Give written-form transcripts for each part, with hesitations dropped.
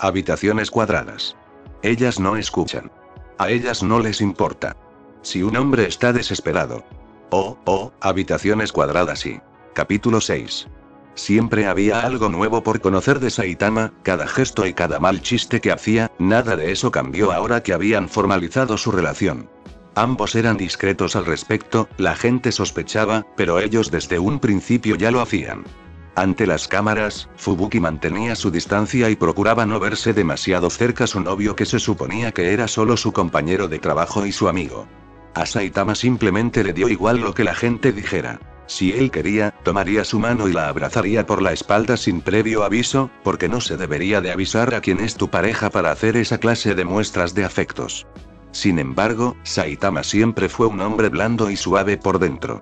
Habitaciones cuadradas. Ellas no escuchan. A ellas no les importa. Si un hombre está desesperado. Habitaciones cuadradas y... Capítulo 6. Siempre había algo nuevo por conocer de Saitama, cada gesto y cada mal chiste que hacía, nada de eso cambió ahora que habían formalizado su relación. Ambos eran discretos al respecto, la gente sospechaba, pero ellos desde un principio ya lo hacían. Ante las cámaras, Fubuki mantenía su distancia y procuraba no verse demasiado cerca a su novio que se suponía que era solo su compañero de trabajo y su amigo. A Saitama simplemente le dio igual lo que la gente dijera. Si él quería, tomaría su mano y la abrazaría por la espalda sin previo aviso, porque no se debería de avisar a quien es tu pareja para hacer esa clase de muestras de afectos. Sin embargo, Saitama siempre fue un hombre blando y suave por dentro.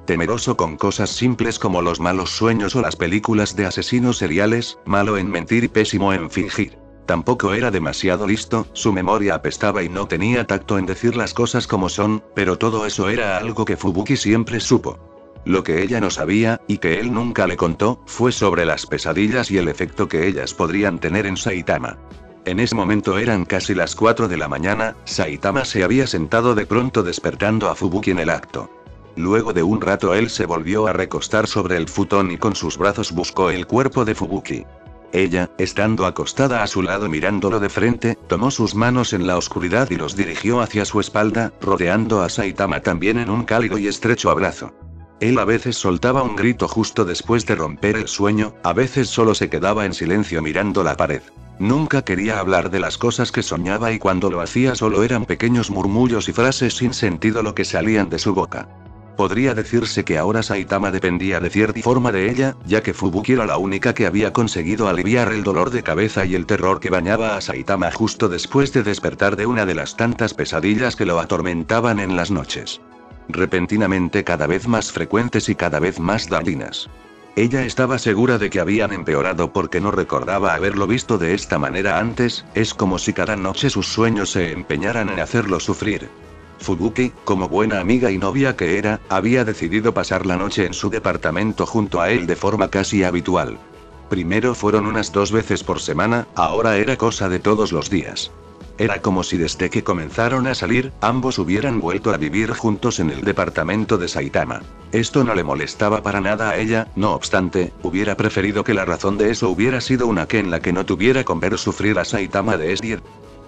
Temeroso con cosas simples como los malos sueños o las películas de asesinos seriales, malo en mentir y pésimo en fingir. Tampoco era demasiado listo, su memoria apestaba y no tenía tacto en decir las cosas como son, pero todo eso era algo que Fubuki siempre supo. Lo que ella no sabía, y que él nunca le contó, fue sobre las pesadillas y el efecto que ellas podrían tener en Saitama. En ese momento eran casi las 4 de la mañana, Saitama se había sentado de pronto despertando a Fubuki en el acto. Luego de un rato él se volvió a recostar sobre el futón y con sus brazos buscó el cuerpo de Fubuki. Ella, estando acostada a su lado mirándolo de frente, tomó sus manos en la oscuridad y los dirigió hacia su espalda, rodeando a Saitama también en un cálido y estrecho abrazo. Él a veces soltaba un grito justo después de romper el sueño, a veces solo se quedaba en silencio mirando la pared. Nunca quería hablar de las cosas que soñaba y cuando lo hacía solo eran pequeños murmullos y frases sin sentido lo que salían de su boca. Podría decirse que ahora Saitama dependía de cierta forma de ella, ya que Fubuki era la única que había conseguido aliviar el dolor de cabeza y el terror que bañaba a Saitama justo después de despertar de una de las tantas pesadillas que lo atormentaban en las noches. Repentinamente cada vez más frecuentes y cada vez más dañinas. Ella estaba segura de que habían empeorado porque no recordaba haberlo visto de esta manera antes, es como si cada noche sus sueños se empeñaran en hacerlo sufrir. Fubuki, como buena amiga y novia que era, había decidido pasar la noche en su departamento junto a él de forma casi habitual. Primero fueron unas 2 veces por semana, ahora era cosa de todos los días. Era como si desde que comenzaron a salir, ambos hubieran vuelto a vivir juntos en el departamento de Saitama. Esto no le molestaba para nada a ella, no obstante, hubiera preferido que la razón de eso hubiera sido una que en la que no tuviera con ver sufrir a Saitama de ese.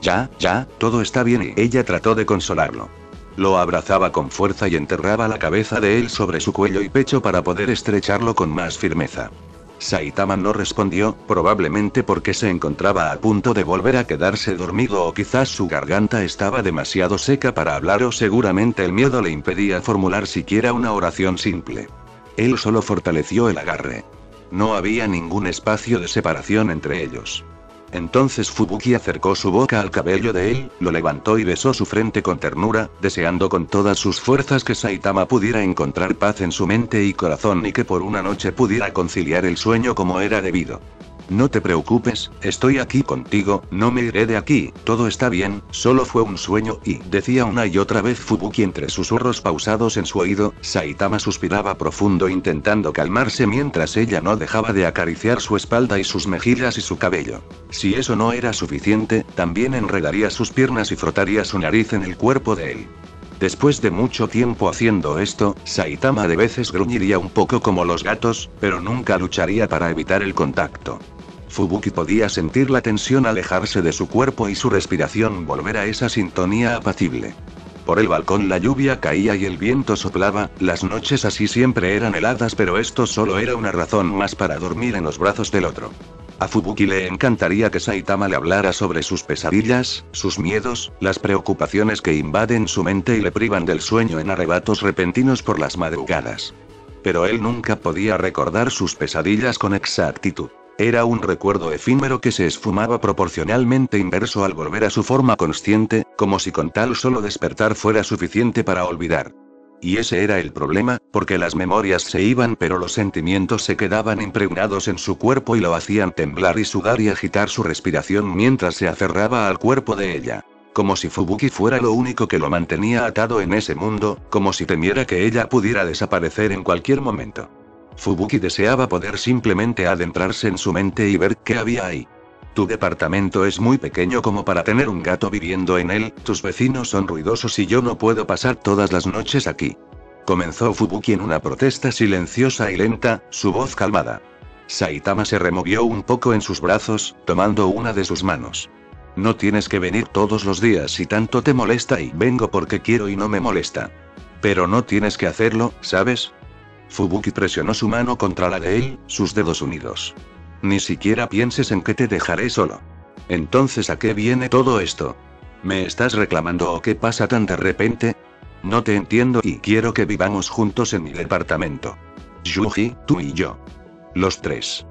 Ya, todo está bien y ella trató de consolarlo. Lo abrazaba con fuerza y enterraba la cabeza de él sobre su cuello y pecho para poder estrecharlo con más firmeza. Saitama no respondió, probablemente porque se encontraba a punto de volver a quedarse dormido o quizás su garganta estaba demasiado seca para hablar o seguramente el miedo le impedía formular siquiera una oración simple. Él solo fortaleció el agarre. No había ningún espacio de separación entre ellos. Entonces Fubuki acercó su boca al cabello de él, lo levantó y besó su frente con ternura, deseando con todas sus fuerzas que Saitama pudiera encontrar paz en su mente y corazón y que por una noche pudiera conciliar el sueño como era debido. No te preocupes, estoy aquí contigo, no me iré de aquí, todo está bien, solo fue un sueño y, decía una y otra vez Fubuki entre susurros pausados en su oído. Saitama suspiraba profundo intentando calmarse mientras ella no dejaba de acariciar su espalda y sus mejillas y su cabello. Si eso no era suficiente, también enredaría sus piernas y frotaría su nariz en el cuerpo de él. Después de mucho tiempo haciendo esto, Saitama de veces gruñiría un poco como los gatos, pero nunca lucharía para evitar el contacto. Fubuki podía sentir la tensión alejarse de su cuerpo y su respiración volver a esa sintonía apacible. Por el balcón la lluvia caía y el viento soplaba, las noches así siempre eran heladas pero esto solo era una razón más para dormir en los brazos del otro. A Fubuki le encantaría que Saitama le hablara sobre sus pesadillas, sus miedos, las preocupaciones que invaden su mente y le privan del sueño en arrebatos repentinos por las madrugadas. Pero él nunca podía recordar sus pesadillas con exactitud. Era un recuerdo efímero que se esfumaba proporcionalmente inverso al volver a su forma consciente, como si con tal solo despertar fuera suficiente para olvidar. Y ese era el problema, porque las memorias se iban pero los sentimientos se quedaban impregnados en su cuerpo y lo hacían temblar y sudar y agitar su respiración mientras se aferraba al cuerpo de ella. Como si Fubuki fuera lo único que lo mantenía atado en ese mundo, como si temiera que ella pudiera desaparecer en cualquier momento. Fubuki deseaba poder simplemente adentrarse en su mente y ver qué había ahí. Tu departamento es muy pequeño como para tener un gato viviendo en él, tus vecinos son ruidosos y yo no puedo pasar todas las noches aquí. Comenzó Fubuki en una protesta silenciosa y lenta, su voz calmada. Saitama se removió un poco en sus brazos, tomando una de sus manos. No tienes que venir todos los días si tanto te molesta y vengo porque quiero y no me molesta. Pero no tienes que hacerlo, ¿sabes? Fubuki presionó su mano contra la de él, sus dedos unidos. Ni siquiera pienses en que te dejaré solo. Entonces, ¿a qué viene todo esto? ¿Me estás reclamando o qué pasa tan de repente? No te entiendo y quiero que vivamos juntos en mi departamento. Yuji, tú y yo. Los tres.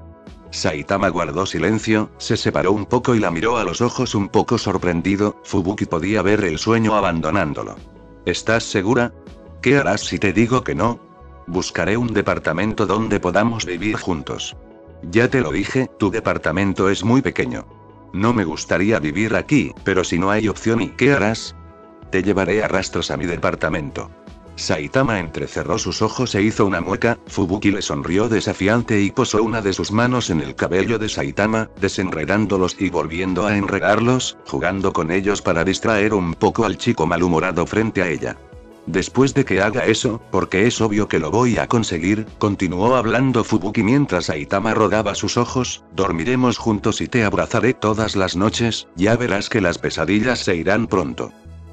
Saitama guardó silencio, se separó un poco y la miró a los ojos un poco sorprendido. Fubuki podía ver el sueño abandonándolo. ¿Estás segura? ¿Qué harás si te digo que no? Buscaré un departamento donde podamos vivir juntos. Ya te lo dije, tu departamento es muy pequeño. No me gustaría vivir aquí, pero si no hay opción, ¿y qué harás? Te llevaré a rastros a mi departamento. Saitama entrecerró sus ojos e hizo una mueca. Fubuki le sonrió desafiante y posó una de sus manos en el cabello de Saitama, desenredándolos y volviendo a enredarlos, jugando con ellos para distraer un poco al chico malhumorado frente a ella. Después de que haga eso, porque es obvio que lo voy a conseguir, continuó hablando Fubuki mientras Saitama rodaba sus ojos, dormiremos juntos y te abrazaré todas las noches, ya verás que las pesadillas se irán pronto.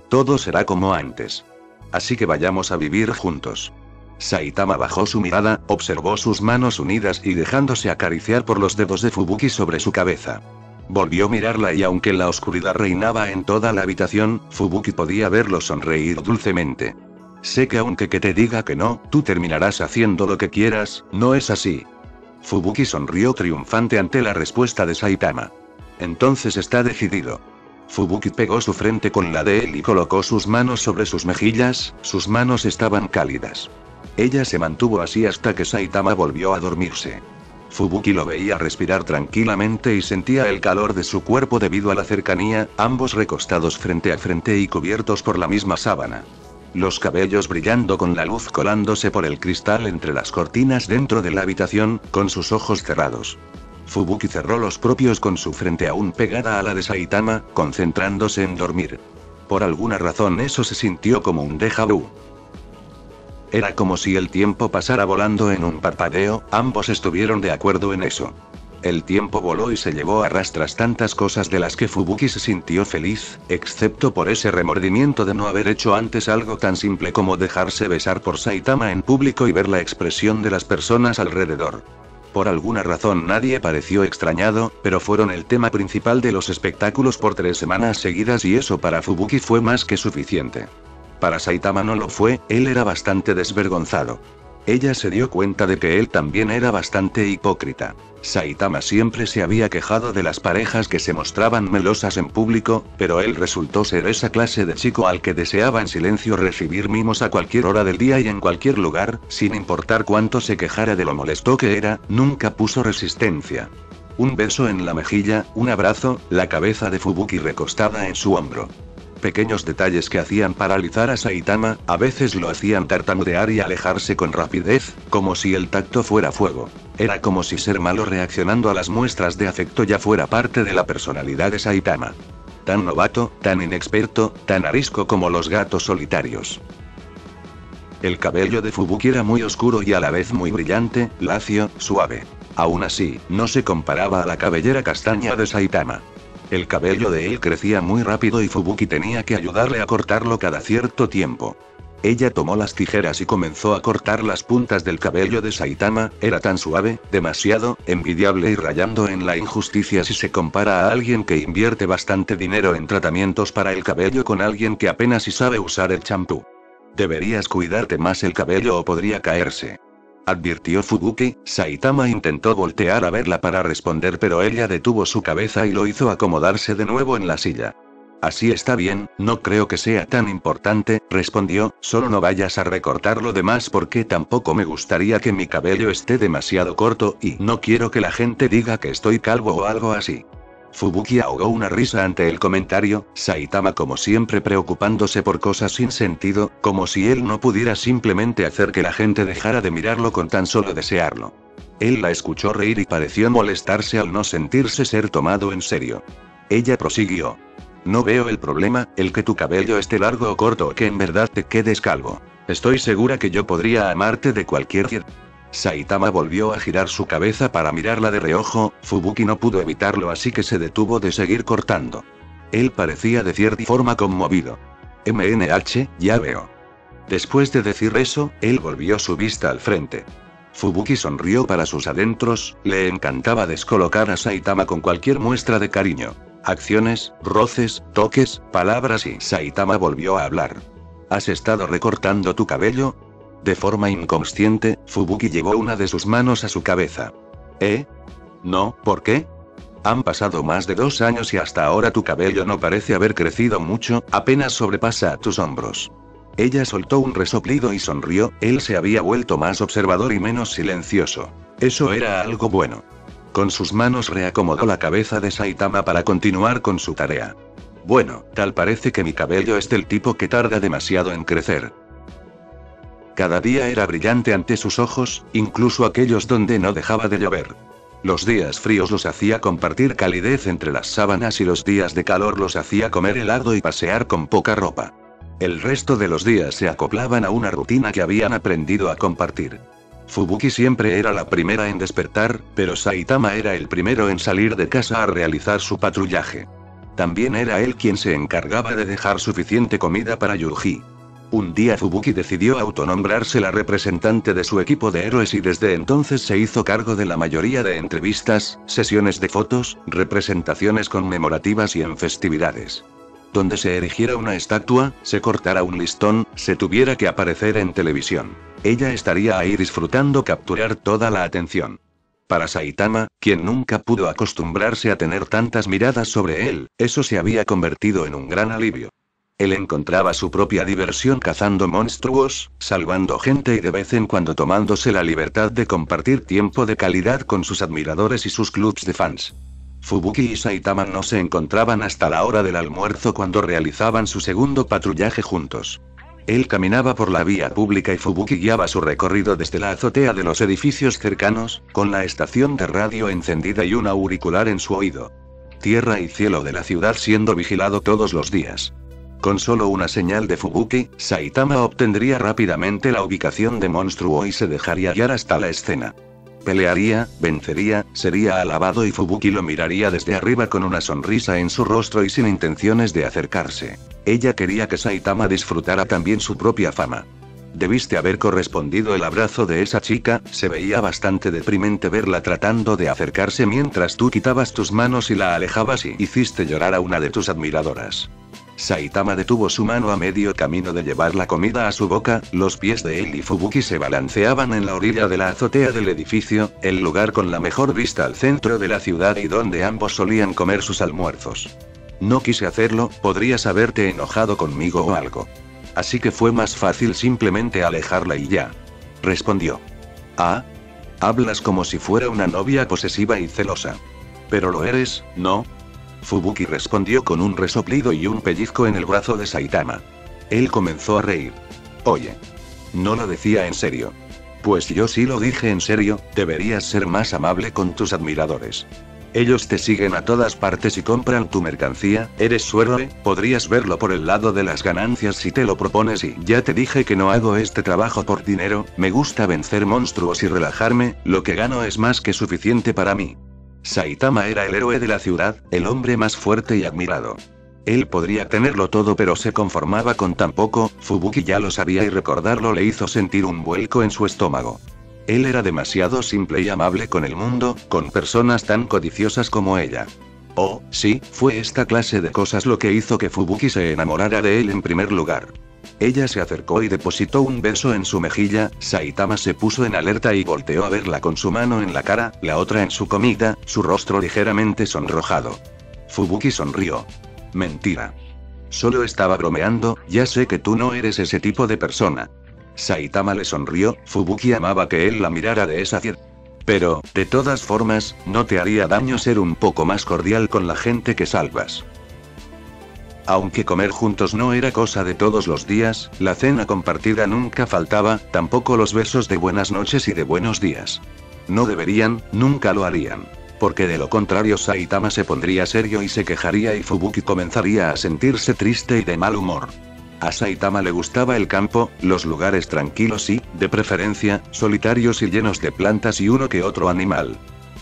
Todo será como antes. Así que vayamos a vivir juntos. Saitama bajó su mirada, observó sus manos unidas y dejándose acariciar por los dedos de Fubuki sobre su cabeza. Volvió a mirarla y aunque la oscuridad reinaba en toda la habitación, Fubuki podía verlo sonreír dulcemente. Sé que aunque que te diga que no, tú terminarás haciendo lo que quieras, ¿no es así? Fubuki sonrió triunfante ante la respuesta de Saitama. Entonces está decidido. Fubuki pegó su frente con la de él y colocó sus manos sobre sus mejillas, sus manos estaban cálidas. Ella se mantuvo así hasta que Saitama volvió a dormirse. Fubuki lo veía respirar tranquilamente y sentía el calor de su cuerpo debido a la cercanía, ambos recostados frente a frente y cubiertos por la misma sábana. Los cabellos brillando con la luz colándose por el cristal entre las cortinas dentro de la habitación, con sus ojos cerrados. Fubuki cerró los propios con su frente aún pegada a la de Saitama, concentrándose en dormir. Por alguna razón eso se sintió como un déjà vu. Era como si el tiempo pasara volando en un parpadeo, ambos estuvieron de acuerdo en eso. El tiempo voló y se llevó a rastras tantas cosas de las que Fubuki se sintió feliz, excepto por ese remordimiento de no haber hecho antes algo tan simple como dejarse besar por Saitama en público y ver la expresión de las personas alrededor. Por alguna razón nadie pareció extrañado, pero fueron el tema principal de los espectáculos por 3 semanas seguidas y eso para Fubuki fue más que suficiente. Para Saitama no lo fue, él era bastante desvergonzado. Ella se dio cuenta de que él también era bastante hipócrita. Saitama siempre se había quejado de las parejas que se mostraban melosas en público, pero él resultó ser esa clase de chico al que deseaba en silencio recibir mimos a cualquier hora del día y en cualquier lugar, sin importar cuánto se quejara de lo molesto que era, nunca puso resistencia. Un beso en la mejilla, un abrazo, la cabeza de Fubuki recostada en su hombro. Pequeños detalles que hacían paralizar a Saitama, a veces lo hacían tartamudear y alejarse con rapidez, como si el tacto fuera fuego. Era como si ser malo reaccionando a las muestras de afecto ya fuera parte de la personalidad de Saitama. Tan novato, tan inexperto, tan arisco como los gatos solitarios. El cabello de Fubuki era muy oscuro y a la vez muy brillante, lacio, suave. Aún así, no se comparaba a la cabellera castaña de Saitama. El cabello de él crecía muy rápido y Fubuki tenía que ayudarle a cortarlo cada cierto tiempo. Ella tomó las tijeras y comenzó a cortar las puntas del cabello de Saitama, era tan suave, demasiado, envidiable y rayando en la injusticia si se compara a alguien que invierte bastante dinero en tratamientos para el cabello con alguien que apenas si sabe usar el champú. Deberías cuidarte más el cabello o podría caerse. advirtió Fubuki. Saitama intentó voltear a verla para responder, pero ella detuvo su cabeza y lo hizo acomodarse de nuevo en la silla. Así está bien, no creo que sea tan importante, respondió, solo no vayas a recortarlo de más porque tampoco me gustaría que mi cabello esté demasiado corto y no quiero que la gente diga que estoy calvo o algo así. Fubuki ahogó una risa ante el comentario, Saitama como siempre preocupándose por cosas sin sentido, como si él no pudiera simplemente hacer que la gente dejara de mirarlo con tan solo desearlo. Él la escuchó reír y pareció molestarse al no sentirse ser tomado en serio. Ella prosiguió. No veo el problema, el que tu cabello esté largo o corto o que en verdad te quedes calvo. Estoy segura que yo podría amarte de cualquier... Saitama volvió a girar su cabeza para mirarla de reojo. Fubuki no pudo evitarlo, así que se detuvo de seguir cortando. Él parecía de cierta forma conmovido. MNH, ya veo. Después de decir eso, él volvió su vista al frente. Fubuki sonrió para sus adentros, le encantaba descolocar a Saitama con cualquier muestra de cariño. Acciones, roces, toques, palabras y Saitama volvió a hablar. ¿Has estado recortando tu cabello? De forma inconsciente, Fubuki llevó una de sus manos a su cabeza. No, ¿por qué? Han pasado más de 2 años y hasta ahora tu cabello no parece haber crecido mucho, apenas sobrepasa a tus hombros. Ella soltó un resoplido y sonrió, él se había vuelto más observador y menos silencioso. Eso era algo bueno. Con sus manos reacomodó la cabeza de Saitama para continuar con su tarea. Bueno, tal parece que mi cabello es del tipo que tarda demasiado en crecer. Cada día era brillante ante sus ojos, incluso aquellos donde no dejaba de llover. Los días fríos los hacía compartir calidez entre las sábanas y los días de calor los hacía comer helado y pasear con poca ropa. El resto de los días se acoplaban a una rutina que habían aprendido a compartir. Fubuki siempre era la primera en despertar, pero Saitama era el primero en salir de casa a realizar su patrullaje. También era él quien se encargaba de dejar suficiente comida para Yuji. Un día Fubuki decidió autonombrarse la representante de su equipo de héroes y desde entonces se hizo cargo de la mayoría de entrevistas, sesiones de fotos, representaciones conmemorativas y en festividades. Donde se erigiera una estatua, se cortara un listón, se tuviera que aparecer en televisión. Ella estaría ahí disfrutando capturar toda la atención. Para Saitama, quien nunca pudo acostumbrarse a tener tantas miradas sobre él, eso se había convertido en un gran alivio. Él encontraba su propia diversión cazando monstruos, salvando gente y de vez en cuando tomándose la libertad de compartir tiempo de calidad con sus admiradores y sus clubs de fans. Fubuki y Saitama no se encontraban hasta la hora del almuerzo cuando realizaban su segundo patrullaje juntos. Él caminaba por la vía pública y Fubuki guiaba su recorrido desde la azotea de los edificios cercanos, con la estación de radio encendida y un auricular en su oído. Tierra y cielo de la ciudad siendo vigilado todos los días. Con solo una señal de Fubuki, Saitama obtendría rápidamente la ubicación de Monstruo y se dejaría guiar hasta la escena. Pelearía, vencería, sería alabado y Fubuki lo miraría desde arriba con una sonrisa en su rostro y sin intenciones de acercarse. Ella quería que Saitama disfrutara también su propia fama. Debiste haber correspondido el abrazo de esa chica, se veía bastante deprimente verla tratando de acercarse mientras tú quitabas tus manos y la alejabas y hiciste llorar a una de tus admiradoras. Saitama detuvo su mano a medio camino de llevar la comida a su boca, los pies de él y Fubuki se balanceaban en la orilla de la azotea del edificio, el lugar con la mejor vista al centro de la ciudad y donde ambos solían comer sus almuerzos. No quise hacerlo, podrías haberte enojado conmigo o algo. Así que fue más fácil simplemente alejarla y ya. Respondió. Ah. Hablas como si fuera una novia posesiva y celosa. Pero lo eres, ¿no? Fubuki respondió con un resoplido y un pellizco en el brazo de Saitama. Él comenzó a reír. Oye. No lo decía en serio. Pues yo sí lo dije en serio, deberías ser más amable con tus admiradores. Ellos te siguen a todas partes y compran tu mercancía, eres su héroe, podrías verlo por el lado de las ganancias si te lo propones y ya te dije que no hago este trabajo por dinero, me gusta vencer monstruos y relajarme, lo que gano es más que suficiente para mí. Saitama era el héroe de la ciudad, el hombre más fuerte y admirado. Él podría tenerlo todo pero se conformaba con tan poco, Fubuki ya lo sabía y recordarlo le hizo sentir un vuelco en su estómago. Él era demasiado simple y amable con el mundo, con personas tan codiciosas como ella. Oh, sí, fue esta clase de cosas lo que hizo que Fubuki se enamorara de él en primer lugar. Ella se acercó y depositó un beso en su mejilla. Saitama se puso en alerta y volteó a verla con su mano en la cara, la otra en su comida, su rostro ligeramente sonrojado. Fubuki sonrió. Mentira. Solo estaba bromeando, ya sé que tú no eres ese tipo de persona. Saitama le sonrió. Fubuki amaba que él la mirara de esa forma. Pero, de todas formas, no te haría daño ser un poco más cordial con la gente que salvas. Aunque comer juntos no era cosa de todos los días, la cena compartida nunca faltaba, tampoco los besos de buenas noches y de buenos días. No deberían, nunca lo harían. Porque de lo contrario Saitama se pondría serio y se quejaría y Fubuki comenzaría a sentirse triste y de mal humor. A Saitama le gustaba el campo, los lugares tranquilos y, de preferencia, solitarios y llenos de plantas y uno que otro animal.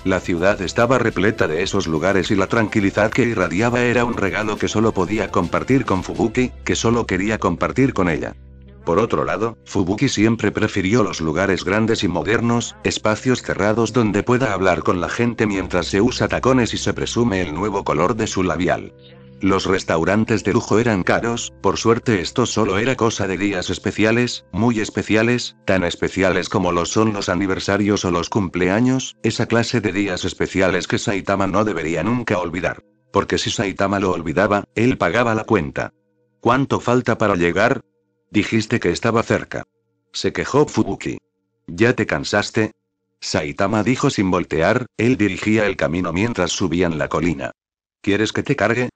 La ciudad estaba repleta de esos lugares y la tranquilidad que irradiaba era un regalo que solo podía compartir con Fubuki, que solo quería compartir con ella. Por otro lado, Fubuki siempre prefirió los lugares grandes y modernos, espacios cerrados donde pueda hablar con la gente mientras se usa tacones y se presume el nuevo color de su labial. Los restaurantes de lujo eran caros, por suerte esto solo era cosa de días especiales, muy especiales, tan especiales como lo son los aniversarios o los cumpleaños, esa clase de días especiales que Saitama no debería nunca olvidar. Porque si Saitama lo olvidaba, él pagaba la cuenta. ¿Cuánto falta para llegar? Dijiste que estaba cerca. Se quejó Fubuki. ¿Ya te cansaste? Saitama dijo sin voltear, él dirigía el camino mientras subían la colina. ¿Quieres que te cargue?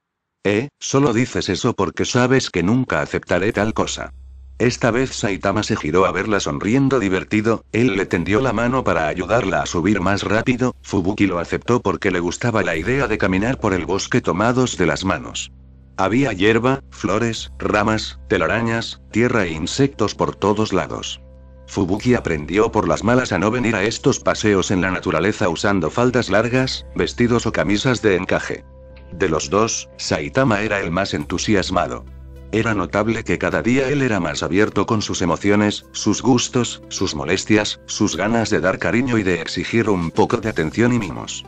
Solo dices eso porque sabes que nunca aceptaré tal cosa. Esta vez Saitama se giró a verla sonriendo divertido, él le tendió la mano para ayudarla a subir más rápido, Fubuki lo aceptó porque le gustaba la idea de caminar por el bosque tomados de las manos. Había hierba, flores, ramas, telarañas, tierra e insectos por todos lados. Fubuki aprendió por las malas a no venir a estos paseos en la naturaleza usando faldas largas, vestidos o camisas de encaje. De los dos, Saitama era el más entusiasmado. Era notable que cada día él era más abierto con sus emociones, sus gustos, sus molestias, sus ganas de dar cariño y de exigir un poco de atención y mimos.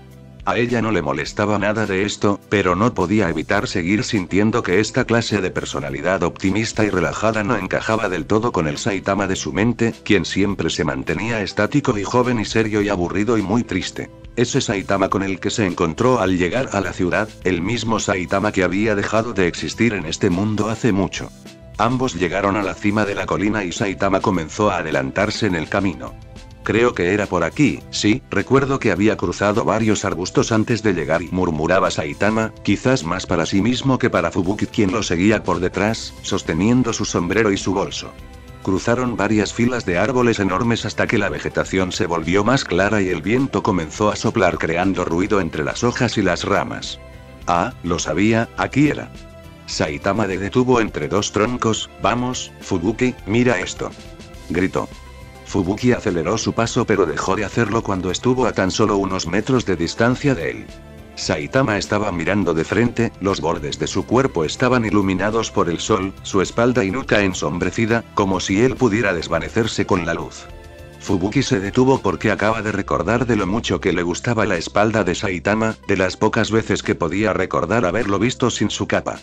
A ella no le molestaba nada de esto, pero no podía evitar seguir sintiendo que esta clase de personalidad optimista y relajada no encajaba del todo con el Saitama de su mente, quien siempre se mantenía estático y joven y serio y aburrido y muy triste. Ese Saitama con el que se encontró al llegar a la ciudad, el mismo Saitama que había dejado de existir en este mundo hace mucho. Ambos llegaron a la cima de la colina y Saitama comenzó a adelantarse en el camino. Creo que era por aquí, sí, recuerdo que había cruzado varios arbustos antes de llegar y murmuraba Saitama, quizás más para sí mismo que para Fubuki quien lo seguía por detrás, sosteniendo su sombrero y su bolso. Cruzaron varias filas de árboles enormes hasta que la vegetación se volvió más clara y el viento comenzó a soplar creando ruido entre las hojas y las ramas. Ah, lo sabía, aquí era. Saitama le detuvo entre dos troncos, vamos, Fubuki, mira esto. Gritó. Fubuki aceleró su paso pero dejó de hacerlo cuando estuvo a tan solo unos metros de distancia de él. Saitama estaba mirando de frente, los bordes de su cuerpo estaban iluminados por el sol, su espalda y nuca ensombrecida, como si él pudiera desvanecerse con la luz. Fubuki se detuvo porque acaba de recordar de lo mucho que le gustaba la espalda de Saitama, de las pocas veces que podía recordar haberlo visto sin su capa.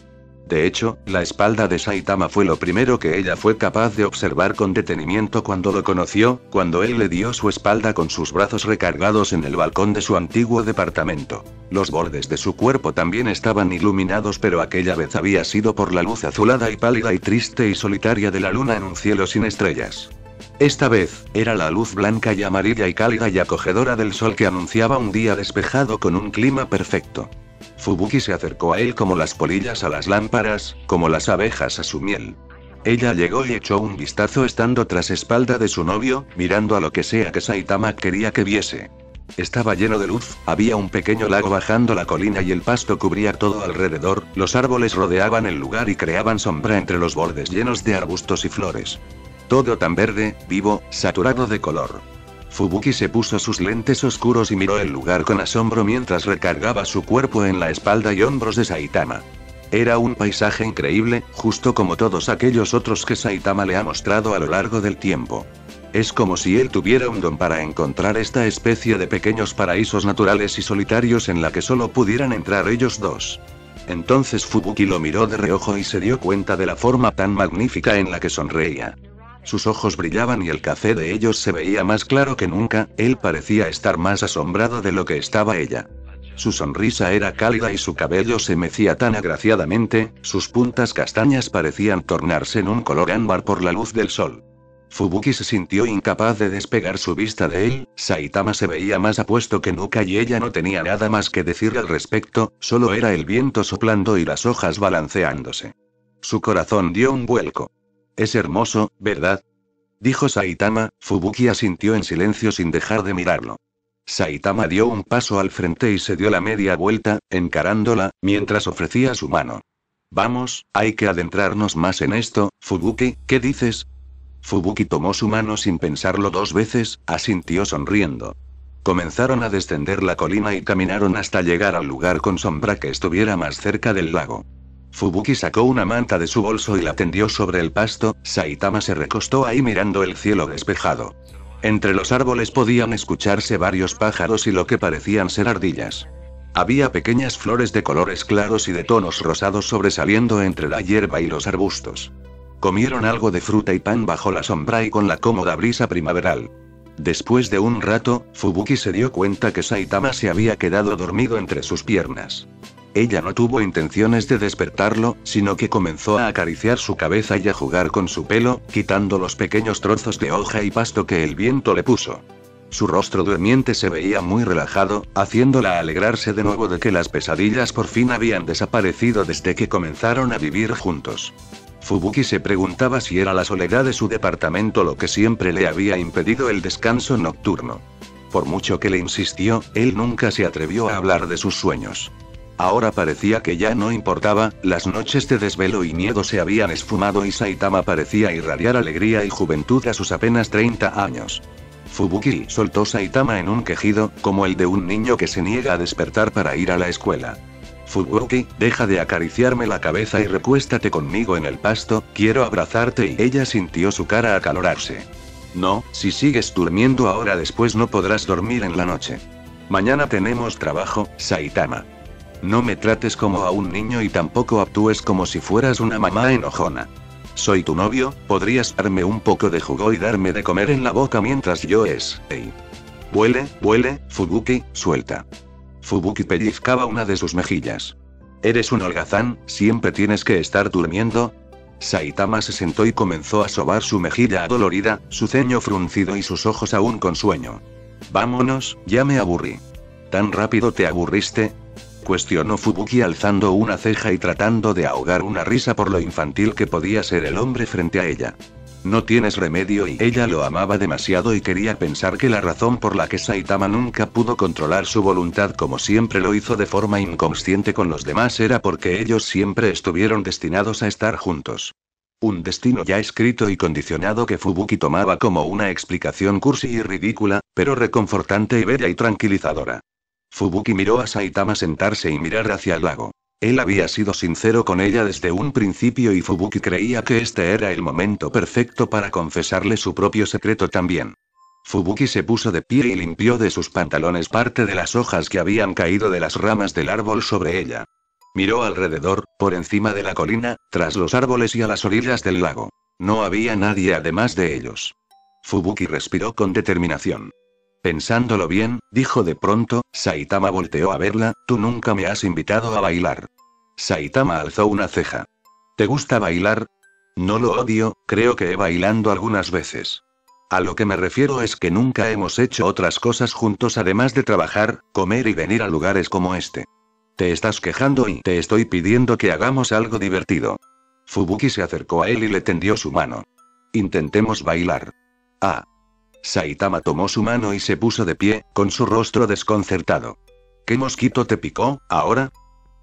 De hecho, la espalda de Saitama fue lo primero que ella fue capaz de observar con detenimiento cuando lo conoció, cuando él le dio su espalda con sus brazos recargados en el balcón de su antiguo departamento. Los bordes de su cuerpo también estaban iluminados pero aquella vez había sido por la luz azulada y pálida y triste y solitaria de la luna en un cielo sin estrellas. Esta vez, era la luz blanca y amarilla y cálida y acogedora del sol que anunciaba un día despejado con un clima perfecto. Fubuki se acercó a él como las polillas a las lámparas, como las abejas a su miel. Ella llegó y echó un vistazo estando tras espalda de su novio, mirando a lo que sea que Saitama quería que viese. Estaba lleno de luz, había un pequeño lago bajando la colina y el pasto cubría todo alrededor, los árboles rodeaban el lugar y creaban sombra entre los bordes llenos de arbustos y flores. Todo tan verde, vivo, saturado de color. Fubuki se puso sus lentes oscuros y miró el lugar con asombro mientras recargaba su cuerpo en la espalda y hombros de Saitama. Era un paisaje increíble, justo como todos aquellos otros que Saitama le ha mostrado a lo largo del tiempo. Es como si él tuviera un don para encontrar esta especie de pequeños paraísos naturales y solitarios en la que solo pudieran entrar ellos dos. Entonces Fubuki lo miró de reojo y se dio cuenta de la forma tan magnífica en la que sonreía. Sus ojos brillaban y el café de ellos se veía más claro que nunca, él parecía estar más asombrado de lo que estaba ella. Su sonrisa era cálida y su cabello se mecía tan agraciadamente, sus puntas castañas parecían tornarse en un color ámbar por la luz del sol. Fubuki se sintió incapaz de despegar su vista de él, Saitama se veía más apuesto que nunca y ella no tenía nada más que decir al respecto, solo era el viento soplando y las hojas balanceándose. Su corazón dio un vuelco. Es hermoso, ¿verdad? Dijo Saitama. Fubuki asintió en silencio sin dejar de mirarlo. Saitama dio un paso al frente y se dio la media vuelta, encarándola, mientras ofrecía su mano. Vamos, hay que adentrarnos más en esto, Fubuki, ¿qué dices? Fubuki tomó su mano sin pensarlo dos veces, asintió sonriendo. Comenzaron a descender la colina y caminaron hasta llegar al lugar con sombra que estuviera más cerca del lago. Fubuki sacó una manta de su bolso y la tendió sobre el pasto. Saitama se recostó ahí mirando el cielo despejado. Entre los árboles podían escucharse varios pájaros y lo que parecían ser ardillas. Había pequeñas flores de colores claros y de tonos rosados sobresaliendo entre la hierba y los arbustos. Comieron algo de fruta y pan bajo la sombra y con la cómoda brisa primaveral. Después de un rato, Fubuki se dio cuenta que Saitama se había quedado dormido entre sus piernas. Ella no tuvo intenciones de despertarlo, sino que comenzó a acariciar su cabeza y a jugar con su pelo, quitando los pequeños trozos de hoja y pasto que el viento le puso. Su rostro durmiente se veía muy relajado, haciéndola alegrarse de nuevo de que las pesadillas por fin habían desaparecido desde que comenzaron a vivir juntos. Fubuki se preguntaba si era la soledad de su departamento lo que siempre le había impedido el descanso nocturno. Por mucho que le insistió, él nunca se atrevió a hablar de sus sueños. Ahora parecía que ya no importaba, las noches de desvelo y miedo se habían esfumado y Saitama parecía irradiar alegría y juventud a sus apenas 30 años. Fubuki soltó Saitama en un quejido, como el de un niño que se niega a despertar para ir a la escuela. Fubuki, deja de acariciarme la cabeza y recuéstate conmigo en el pasto, quiero abrazarte y ella sintió su cara acalorarse. No, si sigues durmiendo ahora después no podrás dormir en la noche. Mañana tenemos trabajo, Saitama. No me trates como a un niño y tampoco actúes como si fueras una mamá enojona. Soy tu novio, podrías darme un poco de jugo y darme de comer en la boca mientras yo Hey. Huele, Fubuki, suelta. Fubuki pellizcaba una de sus mejillas. ¿Eres un holgazán? ¿Siempre tienes que estar durmiendo? Saitama se sentó y comenzó a sobar su mejilla adolorida, su ceño fruncido y sus ojos aún con sueño. Vámonos, ya me aburrí. ¿Tan rápido te aburriste? Cuestionó Fubuki alzando una ceja y tratando de ahogar una risa por lo infantil que podía ser el hombre frente a ella. No tienes remedio y ella lo amaba demasiado y quería pensar que la razón por la que Saitama nunca pudo controlar su voluntad como siempre lo hizo de forma inconsciente con los demás era porque ellos siempre estuvieron destinados a estar juntos. Un destino ya escrito y condicionado que Fubuki tomaba como una explicación cursi y ridícula, pero reconfortante y bella y tranquilizadora. Fubuki miró a Saitama sentarse y mirar hacia el lago. Él había sido sincero con ella desde un principio y Fubuki creía que este era el momento perfecto para confesarle su propio secreto también. Fubuki se puso de pie y limpió de sus pantalones parte de las hojas que habían caído de las ramas del árbol sobre ella. Miró alrededor, por encima de la colina, tras los árboles y a las orillas del lago. No había nadie además de ellos. Fubuki respiró con determinación. Pensándolo bien, dijo de pronto, Saitama volteó a verla, tú nunca me has invitado a bailar. Saitama alzó una ceja. ¿Te gusta bailar? No lo odio, creo que he bailado algunas veces. A lo que me refiero es que nunca hemos hecho otras cosas juntos además de trabajar, comer y venir a lugares como este. Te estás quejando y te estoy pidiendo que hagamos algo divertido. Fubuki se acercó a él y le tendió su mano. Intentemos bailar. Ah. Saitama tomó su mano y se puso de pie, con su rostro desconcertado. ¿Qué mosquito te picó, ahora?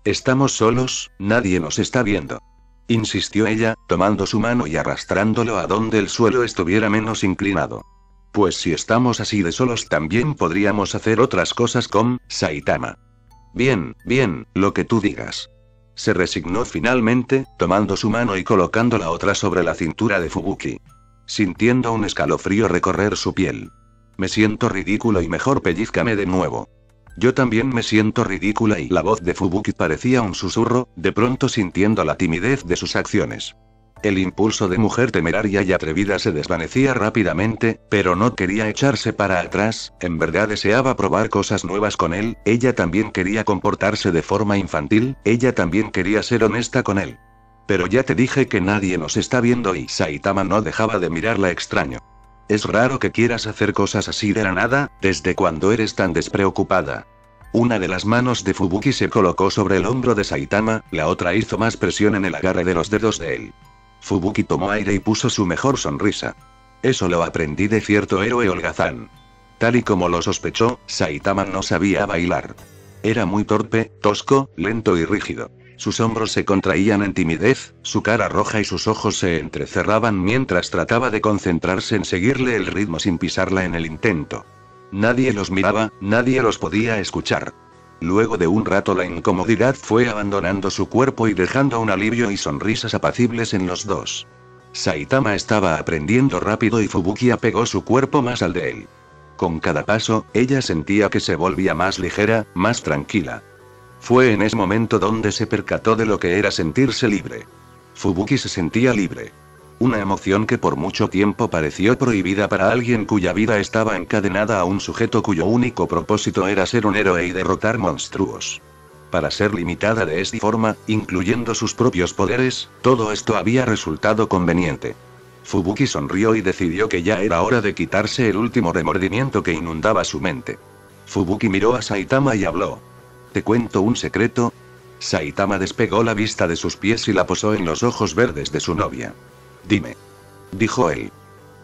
Estamos solos, nadie nos está viendo. Insistió ella, tomando su mano y arrastrándolo a donde el suelo estuviera menos inclinado. Pues si estamos así de solos también podríamos hacer otras cosas con Saitama. Bien, lo que tú digas. Se resignó finalmente, tomando su mano y colocando la otra sobre la cintura de Fubuki. Sintiendo un escalofrío recorrer su piel. Me siento ridículo y mejor pellízcame de nuevo. Yo también me siento ridícula y la voz de Fubuki parecía un susurro, de pronto sintiendo la timidez de sus acciones. El impulso de mujer temeraria y atrevida se desvanecía rápidamente, pero no quería echarse para atrás, en verdad deseaba probar cosas nuevas con él, ella también quería comportarse de forma infantil, ella también quería ser honesta con él. Pero ya te dije que nadie nos está viendo y Saitama no dejaba de mirarla extraño. Es raro que quieras hacer cosas así de la nada, ¿desde cuando eres tan despreocupada? Una de las manos de Fubuki se colocó sobre el hombro de Saitama, la otra hizo más presión en el agarre de los dedos de él. Fubuki tomó aire y puso su mejor sonrisa. Eso lo aprendí de cierto héroe holgazán. Tal y como lo sospechó, Saitama no sabía bailar. Era muy torpe, tosco, lento y rígido. Sus hombros se contraían en timidez, su cara roja y sus ojos se entrecerraban mientras trataba de concentrarse en seguirle el ritmo sin pisarla en el intento. Nadie los miraba, nadie los podía escuchar. Luego de un rato la incomodidad fue abandonando su cuerpo y dejando un alivio y sonrisas apacibles en los dos. Saitama estaba aprendiendo rápido y Fubuki apegó su cuerpo más al de él. Con cada paso, ella sentía que se volvía más ligera, más tranquila. Fue en ese momento donde se percató de lo que era sentirse libre. Fubuki se sentía libre. Una emoción que por mucho tiempo pareció prohibida para alguien cuya vida estaba encadenada a un sujeto cuyo único propósito era ser un héroe y derrotar monstruos. Para ser limitada de esta forma, incluyendo sus propios poderes, todo esto había resultado conveniente. Fubuki sonrió y decidió que ya era hora de quitarse el último remordimiento que inundaba su mente. Fubuki miró a Saitama y habló. ¿Te cuento un secreto? Saitama despegó la vista de sus pies y la posó en los ojos verdes de su novia. Dime. Dijo él.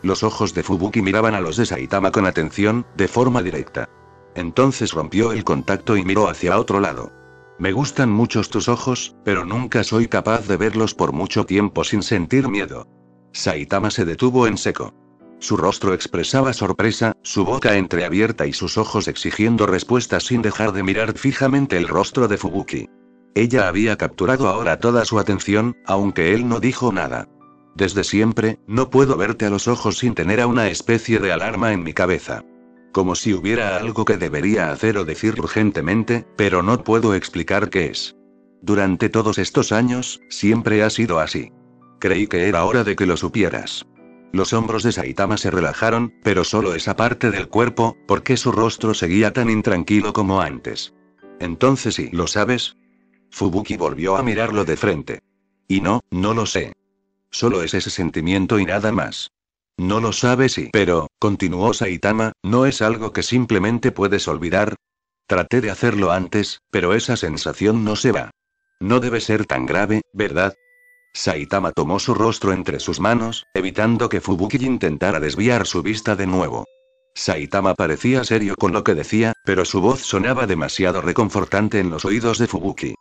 Los ojos de Fubuki miraban a los de Saitama con atención, de forma directa. Entonces rompió el contacto y miró hacia otro lado. Me gustan muchos tus ojos, pero nunca soy capaz de verlos por mucho tiempo sin sentir miedo. Saitama se detuvo en seco. Su rostro expresaba sorpresa, su boca entreabierta y sus ojos exigiendo respuestas sin dejar de mirar fijamente el rostro de Fubuki. Ella había capturado ahora toda su atención, aunque él no dijo nada. Desde siempre, no puedo verte a los ojos sin tener a una especie de alarma en mi cabeza. Como si hubiera algo que debería hacer o decir urgentemente, pero no puedo explicar qué es. Durante todos estos años, siempre ha sido así. Creí que era hora de que lo supieras. Los hombros de Saitama se relajaron, pero solo esa parte del cuerpo, porque su rostro seguía tan intranquilo como antes. Entonces sí, ¿lo sabes? Fubuki volvió a mirarlo de frente. Y no lo sé. Solo es ese sentimiento y nada más. No lo sabes pero, continuó Saitama, ¿no es algo que simplemente puedes olvidar? Traté de hacerlo antes, pero esa sensación no se va. No debe ser tan grave, ¿verdad? Saitama tomó su rostro entre sus manos, evitando que Fubuki intentara desviar su vista de nuevo. Saitama parecía serio con lo que decía, pero su voz sonaba demasiado reconfortante en los oídos de Fubuki.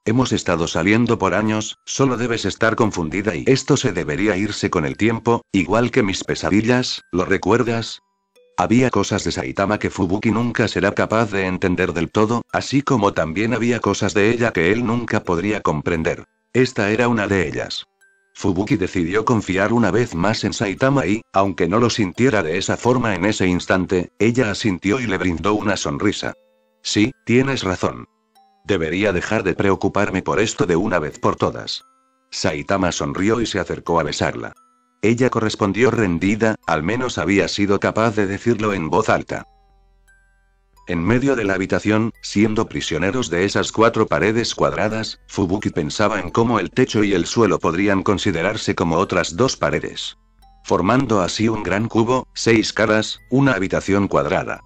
Hemos estado saliendo por años, solo debes estar confundida y esto se debería irse con el tiempo, igual que mis pesadillas, ¿lo recuerdas? Había cosas de Saitama que Fubuki nunca será capaz de entender del todo, así como también había cosas de ella que él nunca podría comprender. Esta era una de ellas. Fubuki decidió confiar una vez más en Saitama y, aunque no lo sintiera de esa forma en ese instante, ella asintió y le brindó una sonrisa. Sí, tienes razón. Debería dejar de preocuparme por esto de una vez por todas. Saitama sonrió y se acercó a besarla. Ella correspondió rendida, al menos había sido capaz de decirlo en voz alta. En medio de la habitación, siendo prisioneros de esas 4 paredes cuadradas, Fubuki pensaba en cómo el techo y el suelo podrían considerarse como otras 2 paredes. Formando así un gran cubo, 6 caras, una habitación cuadrada.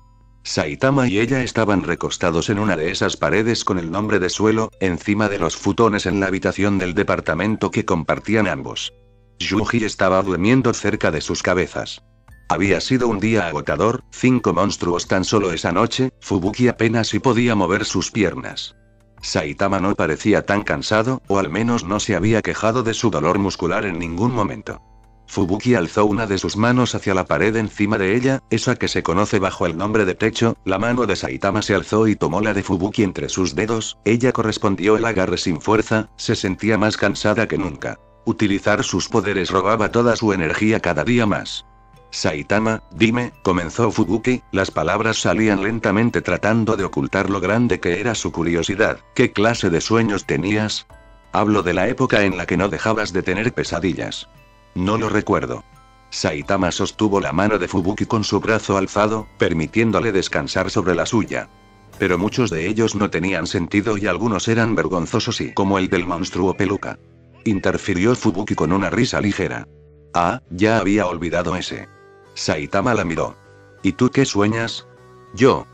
Saitama y ella estaban recostados en una de esas paredes con el nombre de suelo, encima de los futones en la habitación del departamento que compartían ambos. Yuji estaba durmiendo cerca de sus cabezas. Había sido un día agotador, 5 monstruos tan solo esa noche, Fubuki apenas si podía mover sus piernas. Saitama no parecía tan cansado, o al menos no se había quejado de su dolor muscular en ningún momento. Fubuki alzó una de sus manos hacia la pared encima de ella, esa que se conoce bajo el nombre de techo, la mano de Saitama se alzó y tomó la de Fubuki entre sus dedos, ella correspondió el agarre sin fuerza, se sentía más cansada que nunca. Utilizar sus poderes robaba toda su energía cada día más. Saitama, dime, comenzó Fubuki, las palabras salían lentamente tratando de ocultar lo grande que era su curiosidad. ¿Qué clase de sueños tenías? Hablo de la época en la que no dejabas de tener pesadillas. No lo recuerdo. Saitama sostuvo la mano de Fubuki con su brazo alzado, permitiéndole descansar sobre la suya. Pero muchos de ellos no tenían sentido y algunos eran vergonzosos y como el del monstruo peluca. Interfirió Fubuki con una risa ligera. Ah, ya había olvidado ese. Saitama la miró. ¿Y tú qué sueñas? Yo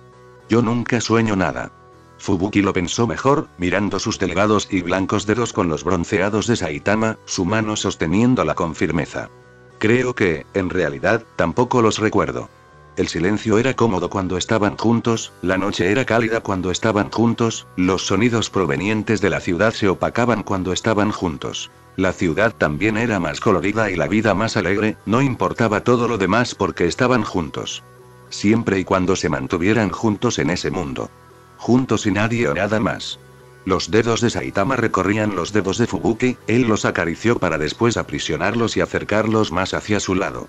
nunca sueño nada. Fubuki lo pensó mejor, mirando sus delgados y blancos dedos con los bronceados de Saitama, su mano sosteniéndola con firmeza. Creo que, en realidad, tampoco los recuerdo. El silencio era cómodo cuando estaban juntos, la noche era cálida cuando estaban juntos, los sonidos provenientes de la ciudad se opacaban cuando estaban juntos. La ciudad también era más colorida y la vida más alegre, no importaba todo lo demás porque estaban juntos. Siempre y cuando se mantuvieran juntos en ese mundo. Juntos y nadie o nada más. Los dedos de Saitama recorrían los dedos de Fubuki, él los acarició para después aprisionarlos y acercarlos más hacia su lado.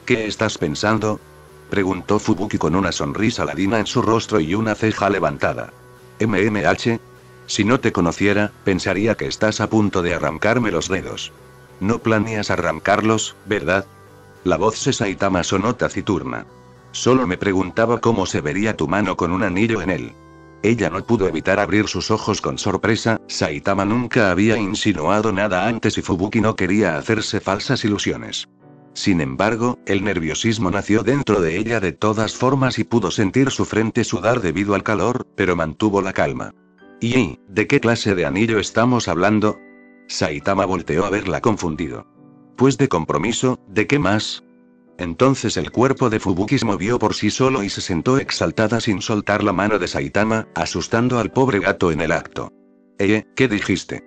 ¿Qué estás pensando? Preguntó Fubuki con una sonrisa ladina en su rostro y una ceja levantada. MMH. Si no te conociera, pensaría que estás a punto de arrancarme los dedos. No planeas arrancarlos, ¿verdad? La voz de Saitama sonó taciturna. Solo me preguntaba cómo se vería tu mano con un anillo en él. Ella no pudo evitar abrir sus ojos con sorpresa, Saitama nunca había insinuado nada antes y Fubuki no quería hacerse falsas ilusiones. Sin embargo, el nerviosismo nació dentro de ella de todas formas y pudo sentir su frente sudar debido al calor, pero mantuvo la calma. ¿Y de qué clase de anillo estamos hablando? Saitama volteó a verla confundido. Pues de compromiso, ¿de qué más? Entonces el cuerpo de Fubuki se movió por sí solo y se sentó exaltada sin soltar la mano de Saitama, asustando al pobre gato en el acto. ¿Qué dijiste?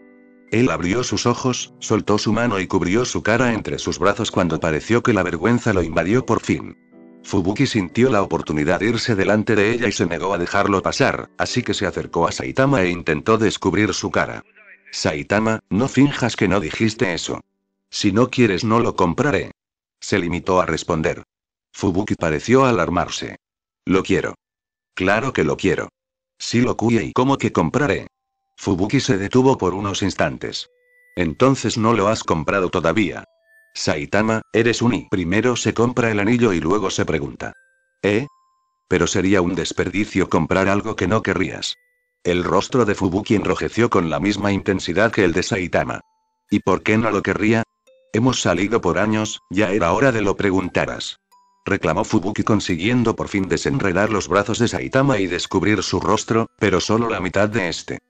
Él abrió sus ojos, soltó su mano y cubrió su cara entre sus brazos cuando pareció que la vergüenza lo invadió por fin. Fubuki sintió la oportunidad de irse delante de ella y se negó a dejarlo pasar, así que se acercó a Saitama e intentó descubrir su cara. Saitama, no finjas que no dijiste eso. Si no quieres no lo compraré. Se limitó a responder. Fubuki pareció alarmarse. Lo quiero. Claro que lo quiero. Sí lo quiero y ¿cómo que compraré? Fubuki se detuvo por unos instantes. Entonces no lo has comprado todavía. Saitama, eres un primero se compra el anillo y luego se pregunta. Pero sería un desperdicio comprar algo que no querrías. El rostro de Fubuki enrojeció con la misma intensidad que el de Saitama. ¿Y por qué no lo querría? Hemos salido por años, ya era hora de lo preguntaras. Reclamó Fubuki consiguiendo por fin desenredar los brazos de Saitama y descubrir su rostro, pero solo la mitad de este.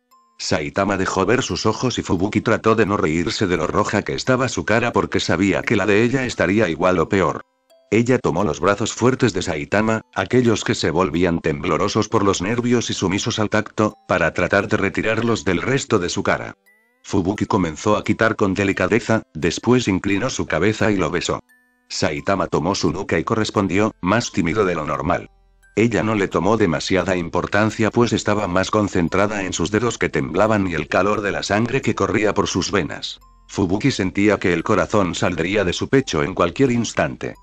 Saitama dejó ver sus ojos y Fubuki trató de no reírse de lo roja que estaba su cara porque sabía que la de ella estaría igual o peor. Ella tomó los brazos fuertes de Saitama, aquellos que se volvían temblorosos por los nervios y sumisos al tacto, para tratar de retirarlos del resto de su cara. Fubuki comenzó a quitar con delicadeza, después inclinó su cabeza y lo besó. Saitama tomó su nuca y correspondió, más tímido de lo normal. Ella no le tomó demasiada importancia pues estaba más concentrada en sus dedos que temblaban y el calor de la sangre que corría por sus venas. Fubuki sentía que el corazón saldría de su pecho en cualquier instante.